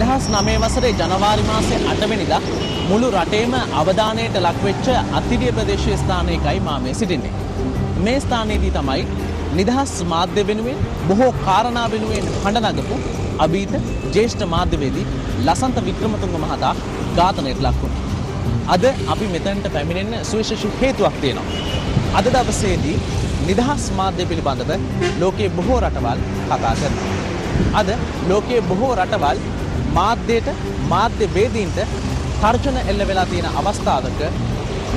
2009 වසරේ ජනවාරි මාසයේ 8 වෙනිදා මුළු රටේම අවධානයට ලක්වෙච්ච අතිරිය ප්‍රදේශීය ස්ථානයකයි මා මේ සිටින්නේ. මේ ස්ථානයේදී තමයි නිදහස් මාධ්‍ය වෙනුවෙන් බොහෝ කාරණා වෙනුවෙන් හඬ නගපු අභීත ජ්‍යෙෂ්ඨ මාධ්‍යවේදී ලසන්ත වික්‍රමතුංග මහතා ඝාතනයට ලක් වුණා. අද අපි මෙතනට පැමිණෙන්න සුවිශේෂ හේතුවක් තියෙනවා. අද දවසේදී නිදහස් මාධ්‍ය පිළිබඳව ලෝකයේ බොහෝ රටවල් කතා කරනවා. අද ලෝකයේ බොහෝ රටවල් මාධ්‍යයට මාධ්‍ය වේදීන්ට තර්ජන එල්ල වෙලා තියෙන අවස්ථාවක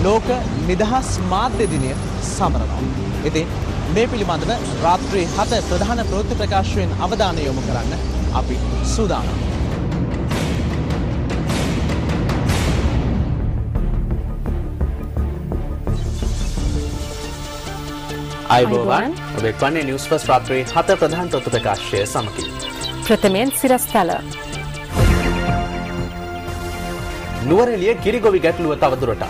ලෝක නිදහස් මාධ්‍ය දිනය සමරනවා. ඉතින් මේ පිළිබඳව රාත්‍රී 7 ප්‍රධාන ප්‍රවෘත්ති ප්‍රකාශයෙන් අවධානය යොමු කරන්න අපි සූදානම්. අයිබෝවන් ඔබේ වන්නේ නිවුස් ෆස්ට් රාත්‍රී 7 ප්‍රධාන තොරතුරු ප්‍රකාශය සමගින් ප්‍රථමයෙන් සිරස්තල නුවරඑළිය කිරිගොවි ගැටලුව තවදුරටත්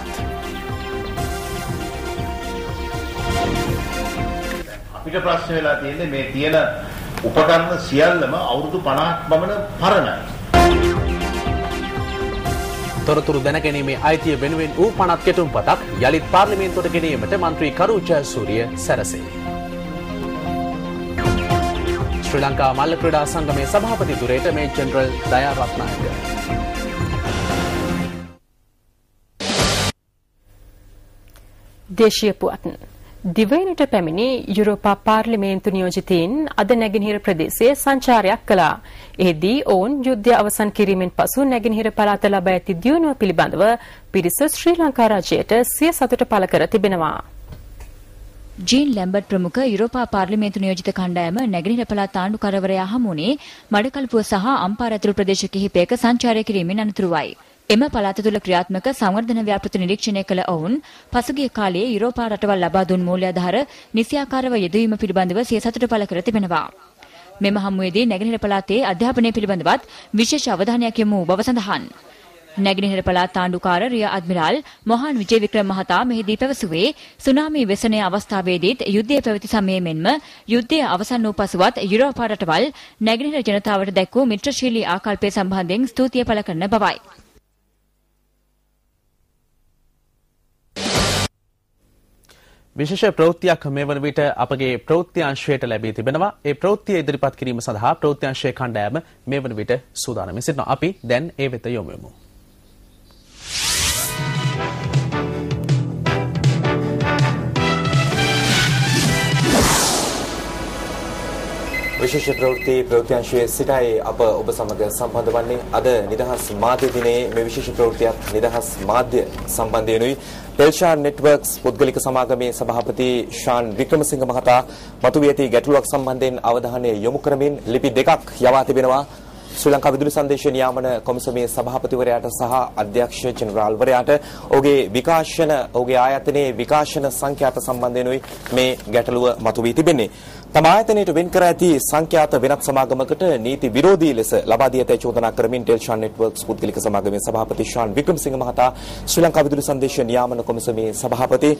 අපිට ප්‍රශ්න වෙලා තියෙන්නේ මේ තියෙන උපකරණ සියල්ලම අවුරුදු 50ක් පමණ පරණයි. තොරතුරු දැනගැනීමේ අයිතිය වෙනුවෙන් වූ පනත් කෙටුම්පතක් යළිත් පාර්ලිමේන්තුවට ගෙනීමට මන්ත්‍රී කරු ජයසූරිය සැරසේ. ශ්‍රී ලංකා මල්ල ක්‍රීඩා සංගමේ සභාපති ධුරයට මේ ජෙනරල් දයා රත්නායක. දේශීය පුවත් දිවයිනට පැමිණි යුරෝපා පාර්ලිමේන්තු නියෝජිතයින් අද නැගෙනහිර ප්‍රදේශයේ සංචාරයක් කළා. එෙහිදී ඔවුන් යුද්ධය අවසන් කිරීමෙන් පසු නැගෙනහිර පළාත ලබා ඇති දියුණුව පිළිබඳව පිරිස ශ්‍රී ලංකා රජයට සිය සතුට පළ කර තිබෙනවා. ජීන් ලැම්බර්ට් ප්‍රමුඛ යුරෝපා පාර්ලිමේන්තු නියෝජිත කණ්ඩායම නැගෙනහිර පළාත් ආණ්ඩුකරවරයා හමුවුණේ මඩකල්පුව සහ අම්පාර ඇතුළු ප්‍රදේශ කිහිපයක සංචාරය කිරීමෙන් අනතුරුවයි. එම පළාත තුළ ක්‍රියාත්මක සංවර්ධන ව්‍යාපෘති නිරීක්ෂණය කළ ඔවුන් පසුගිය කාලයේ යුරෝපා රටවල් ලබා දුන් මූල්‍යාධාර නිසියාකාරව යෙදවීම පිළිබඳව සිය සතුට පළ කර තිබෙනවා. මෙම හමුවේදී නැගෙනහිර පළාතේ අධ්‍යාපනය පිළිබඳවත් විශේෂ අවධානයක් යොමු වූ බව සඳහන්. නැගෙනහිර පළාත් ආණ්ඩුකාර රියා අද්මිරාල් මොහාන් විජේවික්‍රම මහතා මෙහිදී පැවසුවේ සුනාමි වෙසෙන අවස්ථාවේදීත් යුද්ධය පැවති සමයේ මෙන්ම යුද්ධය අවසන් වූ පසුවත් යුරෝපා රටවල් නැගෙනහිර ජනතාවට දැක් වූ මිත්‍රශීලී ආකල්පය සම්බන්ධයෙන් ස්තුතිය පළ කරන බවයි. විශේෂ ප්‍රවෘත්තියක් මේ වන විට අපගේ ප්‍රවෘත්ති අංශයට ලැබී තිබෙනවා. ඒ ප්‍රවෘත්තිය ඉදිරිපත් කිරීම සඳහා ප්‍රවෘත්ති අංශයේ කණ්ඩායම මේ වන විට සූදානම් සිටිනවා. අපි දැන් ඒ වෙත යොමු වෙමු. විශේෂ ප්‍රවෘත්ති අංශයේ සිටයි අප ඔබ සමග සම්බන්ධ වන්නේ. අද නිදහස් මාධ්‍ය දිනයේ මේ විශේෂ ප්‍රවෘත්තියක් නිදහස් මාධ්‍ය සම්බන්ධයෙන්ුයි. ටෙල්ෂාන් නෙට්වර්ක්ස් පුද්ගලික සමාගමේ සභාපති ශාන් වික්‍රමසිංහ මහතා මතුවී ඇති ගැටලුවක් සම්බන්ධයෙන් අවධානය යොමු කරමින් ලිපි දෙකක් යවා තිබෙනවා. ශ්‍රී ලංකා විදුලි සංදේශ නියාමන කොමිසමේ සභාපතිවරයාට සහ අධ්‍යක්ෂ ජෙනරාල්වරයාට ඔහුගේ ආයතනයේ විකාශන සංඛ්‍යාත සම්බන්ධයෙන්ුයි මේ ගැටලුව මතුවී තිබෙන්නේ. තම ආයතනයට වෙන් කර ඇති සංඛ්‍යාත වෙනත් සමාගමකට නීති විරෝධී ලෙස ලබා දී ඇතැයි චෝදනා කරමින් ටෙල්ෂාන් නෙට්වර්ක්ස් පුද්ගලික සමාගමේ සභාපති ශාන් වික්‍රමසිංහ මහතා ශ්‍රී ලංකා විදුලි සංදේශ නියාමන කොමිසමේ සභාපති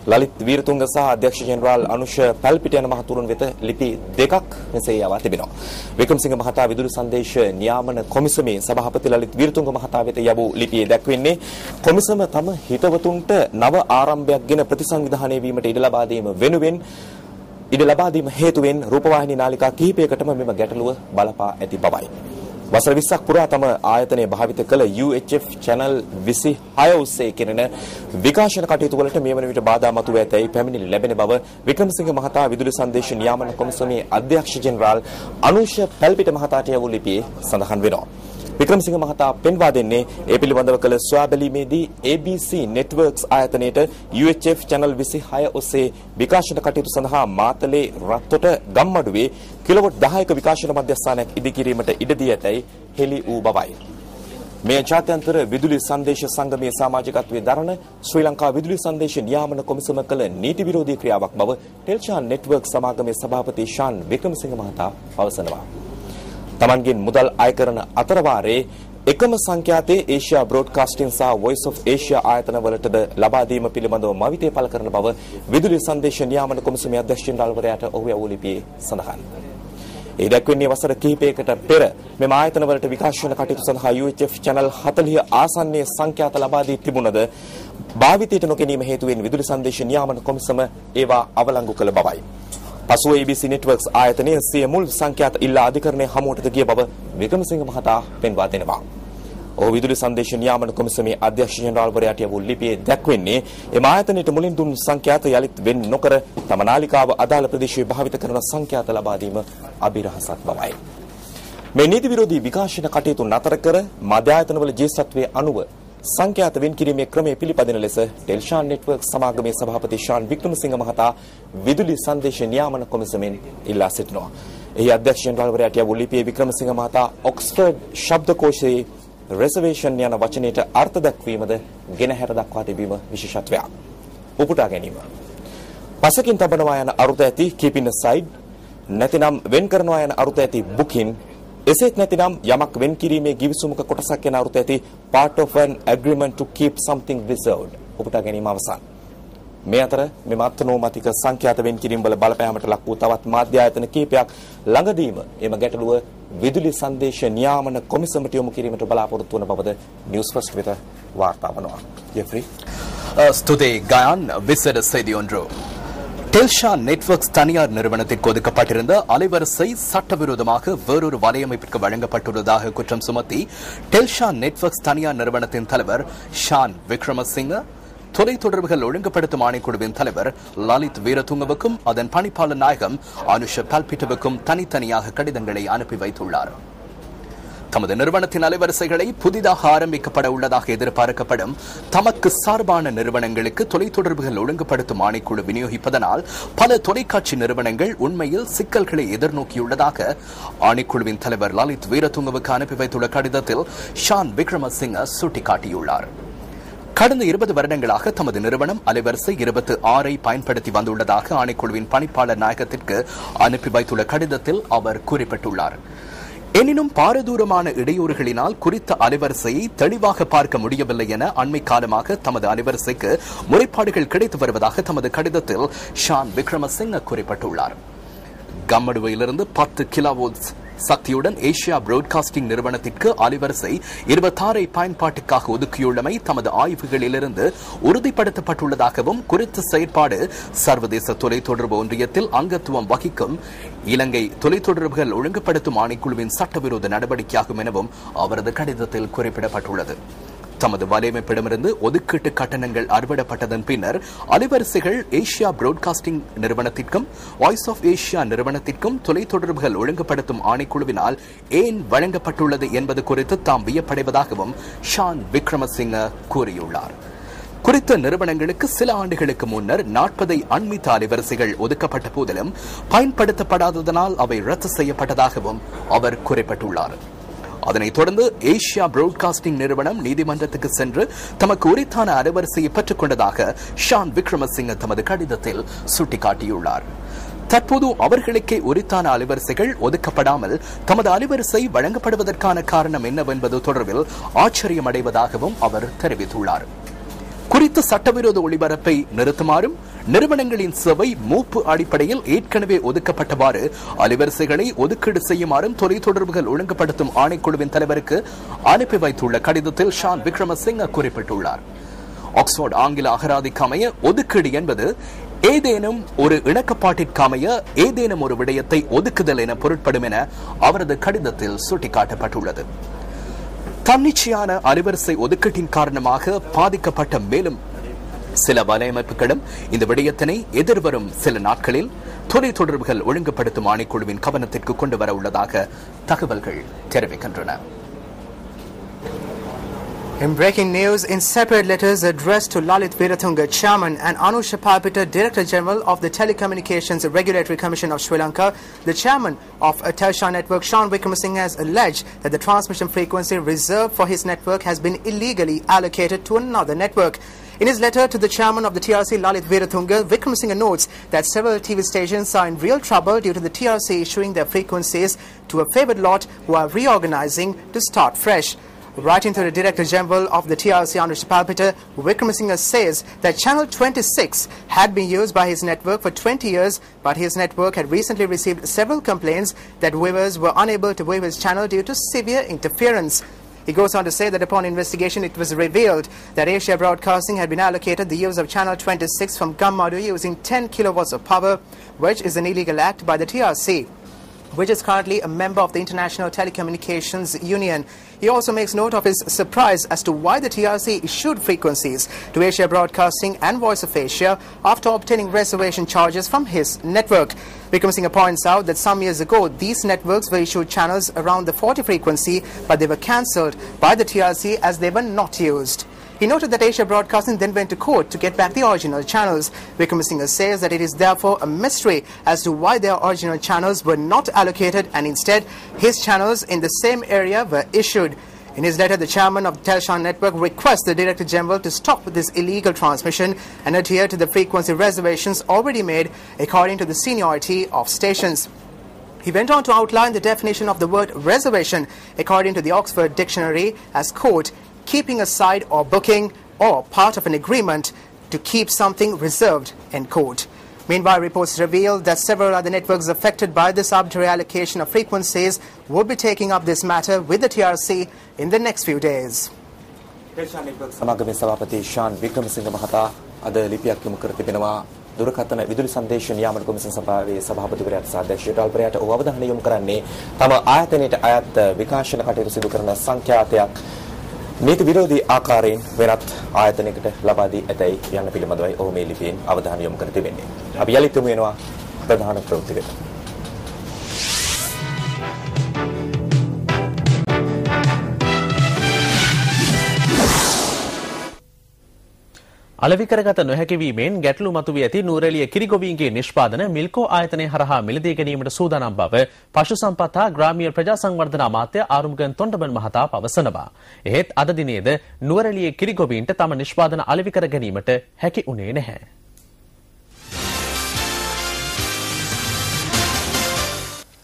ලලිත් වීරතුංග සහ අධ්‍යක්ෂ ජෙනරාල් අනුෂ පැල්පිට යන මහතුරුන් වෙත ලිපි දෙකක් මෙසේ යවා තිබෙනවා. වික්‍රමසිංහ මහතා විදුලි සංදේශ නියාමන කොමිසමේ සභාපති ලලිත් වීරතුංග මහතා වෙත යවූ ලිපියේ දැක්වෙන්නේ කොමිසම තම හිතවතුන්ට නව ආරම්භයක් ගෙන ප්‍රතිසංවිධානය වීමට ඉඩ ලබා දීම වෙනුවෙන් ඉඩ ලබා දීම හේතුවෙන් රූපවාහිනී නාලිකා කිහිපයකටම මෙම ගැටලුව බලපා ඇති බවයි. වසර 20ක් පුරා තම ආයතනය භාවිත කළ UHF channel 26 ඔස්සේ කෙරෙන විකාශන කටයුතු වලට මේ වන විට බාධා මතුව ඇතැයි පැමිණිලි ලැබෙන බව වික්‍රමසිංහ මහතා විදුලි සංදේශ නියාමන කොමිසමේ අධ්‍යක්ෂ ජෙනරාල් අනුෂ පැල්පිට මහතාට යවූ ලිපියේ සඳහන් වෙනවා. වික්‍රමසිංහ මහතා පෙන්වා දෙන්නේ ඒ පිළිබඳව කළ සොයා බැලීමේදී ABC Networks ආයතනයට UHF channel 26 ඔස්සේ විකාශන කටයුතු සඳහා මාතලේ රත්තොට ගම්මඩුවේ කිලෝවොට් 10ක විකාශන මධ්‍යස්ථානයක් ඉදිකිරීමට ඉඩ දී ඇතැයි හෙළි වූ බවයි. මේ ජාත්‍යන්තර විදුලි සංදේශ සංගමයේ සමාජිකත්වයේ දරන ශ්‍රී ලංකා විදුලි සංදේශ නියාමන කොමිසම කළ නීති විරෝධී ක්‍රියාවක් බව ටෙල්ෂාන් නෙට්වර්ක් සමාගමේ සභාපති ශාන් වික්‍රමසිංහ මහතා පවසනවා. තමන්ගෙන් මුදල් අය කරන අතරවාරේ එකම සංඛ්‍යාතයේ ඒෂියා බ්‍රෝඩ්කාස්ටිං සහ වොයිස් ඔෆ් ඒෂියා ආයතන වලටද ලබා දීම පිළිබඳව මවිතය පළ කරන බව විදුලි සංදේශ නියාමන කොමිසමේ අධ්‍යක්ෂ ජෙනරාල්වරයාට ඔහු යවූ ලිපියේ සඳහන්. ඒ දැක්වෙන්නේ වසර කිහිපයකට පෙර මෙම ආයතනවලට විකාශන කටයුතු සඳහා UHF channel 40 ආසන්නයේ සංඛ්‍යාත ලබා දී තිබුණද භාවිතයට නොගැනීම හේතුවෙන් විදුලි සංදේශ නියාමන කොමිසම ඒවා අවලංගු කළ බවයි. පසුව ABC Networks ආයතනය සිය මුල් සංඛ්‍යාත ඉල්ලා අධිකරණය හමුවටද ගිය බව වික්‍රමසිංහ මහතා පෙන්වා දෙනවා. ඔහු විදුලි සංදේශ නියාමන කොමිසමේ අධ්‍යක්ෂ ජෙනරාල්වරයාට යවූ ලිපියේ දැක්වෙන්නේ එම ආයතනයට මුලින් දුන් සංඛ්‍යාත යලිත් වෙන් නොකර තම නාලිකාව අදාළ ප්‍රදේශයේ භාවිත කරන සංඛ්‍යාත ලබා දීම අභිරහසක් බවයි. මේ නීති විරෝධී විකාශන කටයුතු නතර කර මධ්‍ය ආයතනවල ජේෂ්ඨත්වයේ අනුව සංඛ්‍යාත වෙන් කිරීමේ ක්‍රමය පිළිපදින ලෙස ටෙල්ෂාන් නෙට්වර්ක් සමාගමේ සභාපති ශාන් වික්‍රමසිංහ මහතා විදුලි සංදේශ නියාමන කොමිසමෙන් ඉල්ලා සිටිනවා. එහි අධ්‍යක්ෂ ජෙනරාල්වරයාට යවූ ලිපියේ වික්‍රමසිංහ මහතා ඔක්ස්ෆර්ඩ් ශබ්දකෝෂයේ reservation යන වචනයට අර්ථ දක්වීමද ගෙනහැර දක්වා තිබීම විශේෂත්වයක්. උපුටා ගැනීම. පසකින් තබනවා යන අරුත ඇති keep in aside නැතිනම් වෙන් කරනවා යන අරුත ඇති booking එසේත් නැතිනම් යමක් වෙන් කිරීමේ ගිවිසුමක කොටසක් යන අරුත ඇති part of an agreement to keep something reserved. උපුටා ගැනීම අවසන්. මේ අතර මෙම අත්නෝමතික සංඛ්‍යාත වෙන් කිරීම වල බලපෑමට ලක් වූ තවත් මාධ්‍ය ආයතන කිහිපයක් ළඟදීම එම ගැටලුව විදුලි සංදේශ නියාමන කොමිසමට යොමු කිරීමට බලාපොරොත්තු වන බවද නිවුස් ෆස්ට් වෙත වාර්තා වනවා. ජෙෆ්රි ஸ்துதி கயான் விசேட செய்தி ஒன்று. டெல்ஷா நெட்வொர்க்ஸ் தனியார் நிறுவனத்திற்கு ஒதுக்கப்பட்டிருந்த அலைவரிசை சட்டவிரோதமாக வேறொரு வலையமைப்பிற்கு வழங்கப்பட்டுள்ளதாக குற்றம் சுமத்தி டெல்ஷா நெட்வொர்க்ஸ் தனியார் நிறுவனத்தின் தலைவர் ஷான் விக்ரமசிங்க தொலைத்தொடர்புகள் ஒழுங்குபடுத்தும் ஆணைக்குழுவின் தலைவர் லலித் வீரதுங்கவுக்கும் அதன் பணிப்பாளர் நாயகம் அனுஷ பல்பிட்டவுக்கும் தனித்தனியாக கடிதங்களை அனுப்பி வைத்துள்ளார். தமது நிறுவனத்தின் அலைவரிசைகளை புதிதாக ஆரம்பிக்கப்பட உள்ளதாக எதிர்பார்க்கப்படும் தமக்கு சார்பான நிறுவனங்களுக்கு தொலைத்தொடர்புகள் ஒழுங்குபடுத்தும் ஆணைக்குழு விநியோகிப்பதனால் பல தொலைக்காட்சி நிறுவனங்கள் உண்மையில் சிக்கல்களை எதிர்நோக்கியுள்ளதாக ஆணைக்குழுவின் தலைவர் லலித் வீரதுங்கவுக்கு அனுப்பி வைத்துள்ள கடிதத்தில் ஷான் விக்ரமசிங்க சுட்டிக்காட்டியுள்ளார். கடந்த 20 வருடங்களாக தமது நிறுவனம் அலைவரிசை 26 பயன்படுத்தி வந்துள்ளதாக ஆணைக்குழுவின் பணிப்பாளர் நாயகத்திற்கு அனுப்பி வைத்துள்ள கடிதத்தில் அவர் குறிப்பிட்டுள்ளார். எனினும் பாரதூரமான இடையூறுகளினால் குறித்த அலைவரிசையை தெளிவாக பார்க்க முடியவில்லை என அண்மை காலமாக தமது அலைவரிசைக்கு முறைப்பாடுகள் கிடைத்து வருவதாக தமது கடிதத்தில் ஷான் விக்ரமசிங்க குறிப்பிட்டுள்ளார். கம்மடுவையிலிருந்து 10 கிலோவோல்ட்ஸ் சக்தியுடன் ஏசியா புரோட்காஸ்டிங் நிறுவனத்திற்கு அலைவரிசை 26 பயன்பாட்டுக்காக ஒதுக்கியுள்ளமை தமது ஆய்வுகளிலிருந்து உறுதிப்படுத்தப்பட்டுள்ளதாகவும் குறித்த செயற்பாடு சர்வதேச தொலைத்தொடர்பு ஒன்றியத்தில் அங்கத்துவம் வகிக்கும் இலங்கை தொலைத்தொடர்புகள் ஒழுங்குபடுத்தும் ஆணைக்குழுவின் சட்டவிரோத நடவடிக்கையாகும் எனவும் அவரது கடிதத்தில் குறிப்பிடப்பட்டுள்ளது. தமது வலையமைப்பிடமிருந்து ஒதுக்கீட்டு கட்டணங்கள் அறவிடப்பட்டதன் பின்னர் அலைவரிசைகள் ஏசியா புரோட்காஸ்டிங் நிறுவனத்திற்கும் வாய்ஸ் ஆஃப் ஏசியா நிறுவனத்திற்கும் தொலைத்தொடர்புகள் ஒழுங்குபடுத்தும் ஆணைக்குழுவினால் ஏன் வழங்கப்பட்டுள்ளது என்பது குறித்து தாம் வியப்படைவதாகவும் ஷான் விக்ரமசிங்க கூறியுள்ளார். குறித்த நிறுவனங்களுக்கு சில ஆண்டுகளுக்கு முன்னர் 40 அண்மித்த அலைவரிசைகள் ஒதுக்கப்பட்ட போதிலும் பயன்படுத்தப்படாததனால் அவை ரத்து செய்யப்பட்டதாகவும் அவர் குறிப்பிட்டுள்ளார். அதனைத் தொடர்ந்து ஏசியா புரோட்காஸ்டிங் நிறுவனம் நீதிமன்றத்துக்கு சென்று தமக்கு உரித்தான அலைவரிசையை பெற்றுக் கொண்டதாக ஷான் விக்ரமசிங்க தமது கடிதத்தில் சுட்டிக்காட்டியுள்ளார். தற்போது அவர்களுக்கே உரித்தான அலைவரிசைகள் ஒதுக்கப்படாமல் தமது அலைவரிசை வழங்கப்படுவதற்கான காரணம் என்னவென்பது தொடர்பில் ஆச்சரியம் அடைவதாகவும் அவர் தெரிவித்துள்ளார். குறித்த சட்டவிரோத ஒளிபரப்பை நிறுத்துமாறும் நிறுவனங்களின் சேவை மூப்பு அடிப்படையில் ஏற்கனவே ஒதுக்கப்பட்டவாறு அலைவரிசைகளை ஒதுக்கீடு செய்யுமாறும் தொலைத்தொடர்புகள் ஒழுங்குபடுத்தும் ஆணைக்குழுவின் தலைவருக்கு அனுப்பி வைத்துள்ள கடிதத்தில் ஷான் விக்ரமசிங்க குறிப்பிட்டுள்ளார். ஆக்ஸ்போர்ட் ஆங்கில அகராதிக்கு அமைய ஒதுக்கீடு என்பது ஏதேனும் ஒரு இணக்கப்பாட்டிற்காமைய ஏதேனும் ஒரு விடயத்தை ஒதுக்குதல் என பொருட்படும் என அவரது கடிதத்தில் சுட்டிக்காட்டப்பட்டுள்ளது. தன்னிச்சையான அலைவரிசை ஒதுக்கீட்டின் காரணமாக பாதிக்கப்பட்ட மேலும் சில வலையமைப்புகளும் இந்த விடயத்தினை எதிர்வரும் சில நாட்களில் தொலைத்தொடர்புகள் ஒழுங்குபடுத்தும் ஆணைக்குழுவின் கவனத்திற்கு கொண்டு வர உள்ளதாக தகவல்கள் தெரிவிக்கின்றன. In breaking news, in separate letters addressed to Lalit Veeratunga, Chairman, and Anusha Palpita, Director General of the Telecommunications Regulatory Commission of Sri Lanka, the Chairman of Telstra Network, Shan Wickramasinghe, has alleged that the transmission frequency reserved for his network has been illegally allocated to another network. In his letter to the Chairman of the TRC, Lalit Veeratunga, Wickramasinghe notes that several TV stations are in real trouble due to the TRC issuing their frequencies to a favoured lot who are reorganising to start fresh. Writing to the Director General of the TRC, Anush Palpita, Wickramasinghe says that Channel 26 had been used by his network for 20 years, but his network had recently received several complaints that viewers were unable to view his channel due to severe interference. He goes on to say that upon investigation it was revealed that Asia Broadcasting had been allocated the use of Channel 26 from Gammadu using 10 kilowatts of power, which is an illegal act by the TRC, which is currently a member of the International Telecommunications Union. He also makes note of his surprise as to why the TRC issued frequencies to Asia Broadcasting and Voice of Asia after obtaining reservation charges from his network. Wickramasinghe points out that some years ago these networks were issued channels around the 40 frequency, but they were cancelled by the TRC as they were not used. He noted that Asia Broadcasting then went to court to get back the original channels. Wickramasinghe says that it is therefore a mystery as to why their original channels were not allocated and instead his channels in the same area were issued. In his letter, the chairman of the Telstra Network requests the Director General to stop this illegal transmission and adhere to the frequency reservations already made according to the seniority of stations. He went on to outline the definition of the word reservation according to the Oxford Dictionary as, quote, keeping aside or booking or part of an agreement to keep something reserved, end quote. Meanwhile, reports reveal that several other networks affected by this arbitrary allocation of frequencies will be taking up this matter with the TRC in the next few days. Telstra Network සමාගමේ සභාපති ශාන් වික්‍රමසිංහ මහතා අද ලිපියක් යොමු කර තිබෙනවා දුරකථන විදුලි සංදේශ නියාමන කොමිසම සභාවේ සභාපතිවරයාට සහ අධ්‍යක්ෂ ඩාල්පරයාට ඔහු අවධානය යොමු කරන්නේ තම ආයතනයේ අයත් විකාශන කටයුතු සිදු කරන සංඛ්‍යාතයක් නීති විරෝධී ආකාරයෙන් වෙනත් ආයතනයකට ලබා දී ඇතැයි යන පිළිබඳවයි ඔහු මේ ලිපියෙන් අවධානය යොමු කර තිබෙන්නේ. අපි යලිත් යොමු වෙනවා ප්‍රධාන ප්‍රවෘත්ති වෙත. අලෙවි කරගත නොහැකි වීමෙන් ගැටලු මතුවී ඇති නූරැලිය කිරිගොවීන්ගේ නිෂ්පාදන මිල්කෝ ආයතනය හරහා මිලදී ගැනීමට සූදානම් බව පශු සම්පත් හා ග්‍රාමීය ප්‍රජා සංවර්ධන අමාත්‍ය ආරුමුගන් තොණ්ඩමන් මහතා පවසනවා. එහෙත් අද දිනේද නූරැලියේ කිරිගොවීන්ට තම නිෂ්පාදන අලෙවි කර ගැනීමට හැකි වුණේ නැහැ.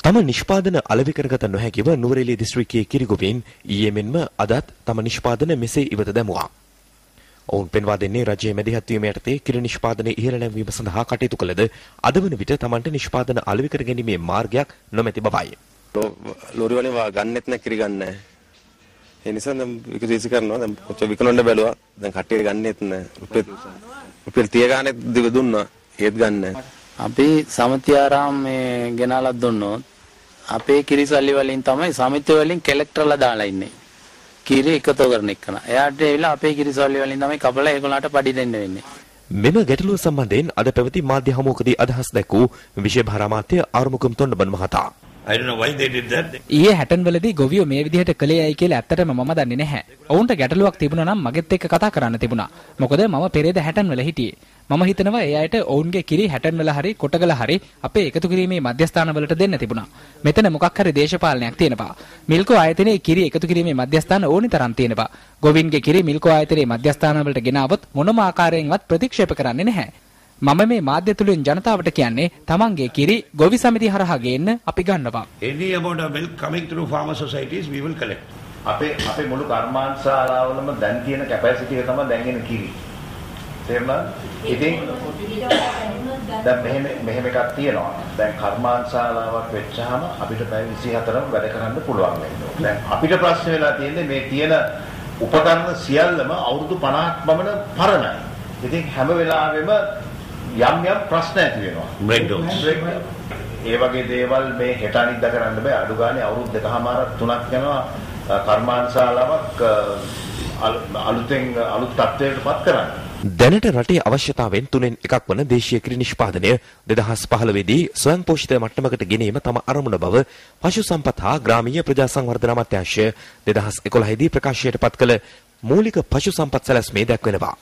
තම නිෂ්පාදන අලෙවි කරගත නොහැකිව නූරැලිය දිස්ත්‍රික්කයේ කිරිගොවීන් ඊයේ මෙන්ම අදත් තම නිෂ්පාදන මෙසේ ඉවත දැමුවා. ඔවුන් පෙන්වා දෙන්නේ රජයේ මැදිහත් වීම යටතේ කිරි නිෂ්පාදනයේ ඉහළ නැංවීම සඳහා කටයුතු කළද අද වන විට තමන්ට නිෂ්පාදන අලෙවි කර ගැනීමේ මාර්ගයක් නොමැති බවයි. ලෝරි වලින් ගන්නෙත් නැහැ කිරි ගන්න නැහැ. ඒ නිසා දැන් විකෘති කරනවා. දැන් කොච්චර විකලොන්න බැලුවා. දැන් කට්ටිය ගන්නෙත් නැහැ. රුපියල් 30 ගානේ දුන්නා. ඒත් ගන්න නැහැ. අපි සමිතියාරාම මේ ගෙනාලා දුන්නොත් අපේ කිරි සල්ලි වලින් තමයි සමිතිය වලින් කලෙක්ටර්ලා දාලා ඉන්නේ. කිරි එකතු කරන එක නා. එයාට ඇවිල්ලා අපේ කිරිසල්ලි වලින් තමයි කපලා ඒගොල්ලන්ට පඩි දෙන්න වෙන්නේ. මෙම ගැටලුව සම්බන්ධයෙන් අද පැවති මාධ්‍ය හමුවකදී අදහස් දැක්වූ විශේෂ භාර අමාත්‍ය ආරුමුගම් තොණ්ඩමන් මහතා. I don't know why they did that. ඊයේ හැටන් වලදී ගොවියෝ මේ විදිහට කළේ ඇයි කියලා ඇත්තටම මම දන්නේ නැහැ. ඔවුන්ට ගැටලුවක් තිබුණා නම් මගෙත් එක්ක කතා කරන්න තිබුණා. මොකද මම පෙරේද හැටන් වල හිටියේ. මම හිතනවා ඒ අයට ඔවුන්ගේ කිරි හැටන් වල හරි කොටගල හරි අපේ එකතු කිරීමේ මධ්‍යස්ථාන වලට දෙන්න තිබුණා. මෙතන මොකක් හරි දේශපාලනයක් තියෙනවා. මිල්කෝ ආයතනයේ කිරි එකතු කිරීමේ මධ්‍යස්ථාන ඕනි තරම් තියෙනවා. ගොවින්ගේ කිරි මිල්කෝ ආයතනයේ මධ්‍යස්ථාන වලට ගෙනාවොත් මොනම ආකාරයෙන්වත් ප්‍රතික්ෂේප කරන්නේ නැහැ. මම මේ මාධ්‍ය තුලින් ජනතාවට කියන්නේ තමන්ගේ කිරි ගොවි සමිතිය හරහා ගේන්න අපි ගන්නවා. Any amount of milk coming through farmer societies we will collect. අපේ මුළු කර්මාන්ත ශාලාවලම දැන් තියෙන කැපැසිටි එක තමයි දැන් එන කිරි. තේරුණා? ඉතින් දැන් මෙහෙම එකක් තියෙනවා. දැන් කර්මාන්ත ශාලාවක් වෙච්චාම අපිට පැය 24ම වැඩ කරන්න පුළුවන් වෙනවා. දැන් අපිට ප්‍රශ්න වෙලා තියෙන්නේ මේ තියෙන උපකරණ සියල්ලම අවුරුදු 50ක් පමණ පරණයි. ඉතින් හැම වෙලාවෙම යම් ප්‍රශ්න ඇති වෙනවා. ඒ වගේ දේවල් මේ හෙට අනිද්දා කරන්න බෑ. අඩු ගානේ අවුරුදු 2කමාරක් 3ක් යනවා කර්මාන්ත ශාලාවක් අලුත් තත්ත්වයකටපත් කරන්න. දැනට රටේ අවශ්‍යතාවෙන් තුනෙන් එකක් වන දේශීය කිරි නිෂ්පාදනය 2015 දී ස්වයං පෝෂිත මට්ටමකට ගෙනීම තම අරමුණ බව පශු සම්පත් හා ග්‍රාමීය ප්‍රජා සංවර්ධන අමාත්‍යාංශය 2011 දී ප්‍රකාශයට පත් කළ මූලික පශු සම්පත් සැලැස්මේ දැක්වෙනවා.